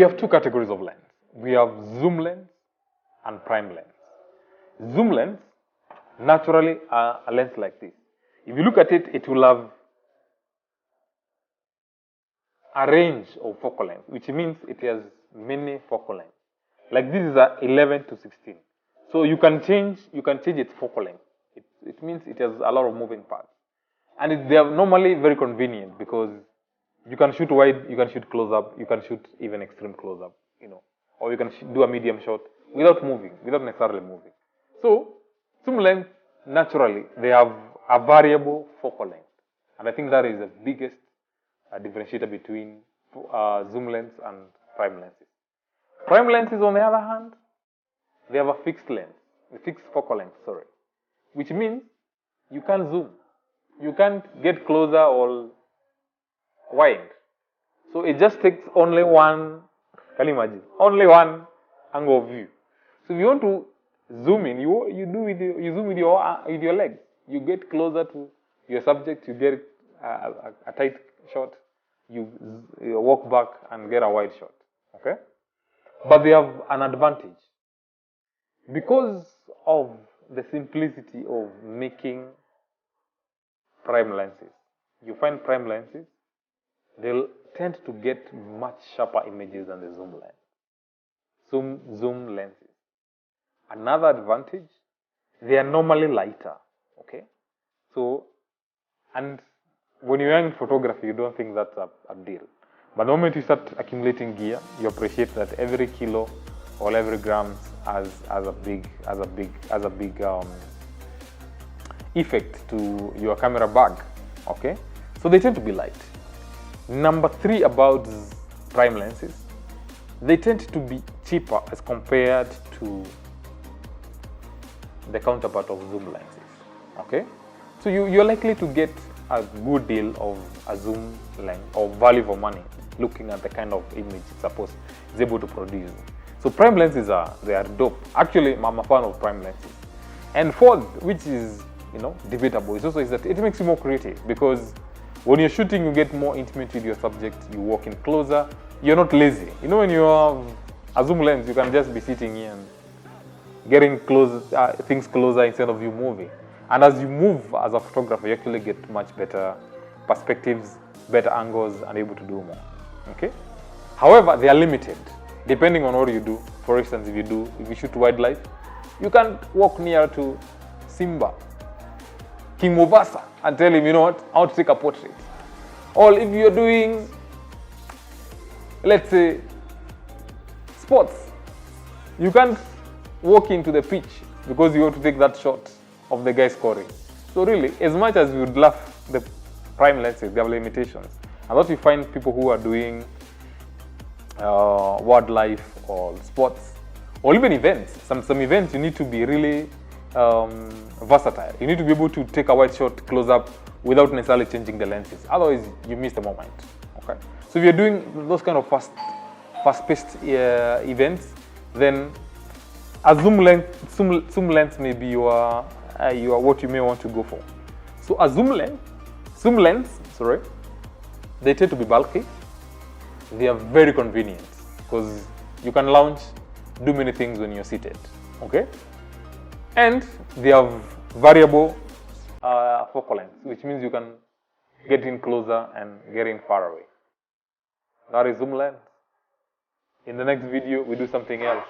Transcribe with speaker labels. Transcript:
Speaker 1: we have two categories of lens. We have zoom lens and prime lens. Zoom lens naturally are a lens like this. If you look at it, it will have a range of focal length, which means it has many focal lengths. Like this is a 11 to 16. So you can change its focal length. It means it has a lot of moving parts. And they are normally very convenient because you can shoot wide, you can shoot close up, you can shoot even extreme close up, or you can do a medium shot without necessarily moving. So zoom lens, naturally, they have a variable focal length. And I think that is the biggest differentiator between zoom lens and prime lenses. Prime lenses, on the other hand, they have a fixed focal length, which means you can't zoom. You can't get closer or wide. So it just takes only one, can you imagine? Only one angle of view. So if you want to zoom in, you zoom with your legs. You get closer to your subject, you get a tight shot, you walk back and get a wide shot. Okay? But they have an advantage. Because of the simplicity of making prime lenses, you find prime lenses, they'll tend to get much sharper images than the zoom lenses. Another advantage, they are normally lighter. Okay? So, and when you're in photography, you don't think that's a deal. But the moment you start accumulating gear, you appreciate that every kilo or every gram has a big effect to your camera bag. Okay, so they tend to be light. Number 3 about prime lenses, they tend to be cheaper as compared to the counterpart of zoom lenses. Okay, so you're likely to get a good deal of a zoom lens or value for money, looking at the kind of image it's able to produce. So prime lenses they are dope. Actually, I'm a fan of prime lenses. And fourth, which is debatable, is that it makes you more creative, because when you're shooting, you get more intimate with your subject. You walk in closer. You're not lazy. When you have a zoom lens, you can just be sitting here and getting things closer instead of you moving. And as you move as a photographer, you actually get much better perspectives, better angles, and able to do more. Okay. However, they are limited depending on what you do. For instance, if you shoot wildlife, you can't walk near to Simba, King Mufasa, and tell him, I want to take a portrait. Or if you're doing, let's say, sports, you can't walk into the pitch because you want to take that shot of the guy scoring. So really, as much as we would love the prime lenses, they have limitations. And what you find people who are doing wildlife or sports, or even events, some events, you need to be really versatile. You need to be able to take a wide shot close up without necessarily changing the lenses. Otherwise, you miss the moment. Okay. So if you're doing those kind of fast-paced events, then a zoom lens may be your what you may want to go for. So a zoom lens, they tend to be bulky. They are very convenient because you can lounge, do many things when you're seated. Okay, and they have variable focal length, which means you can get in closer and get in far away. That is zoom lens. In the next video, we do something else.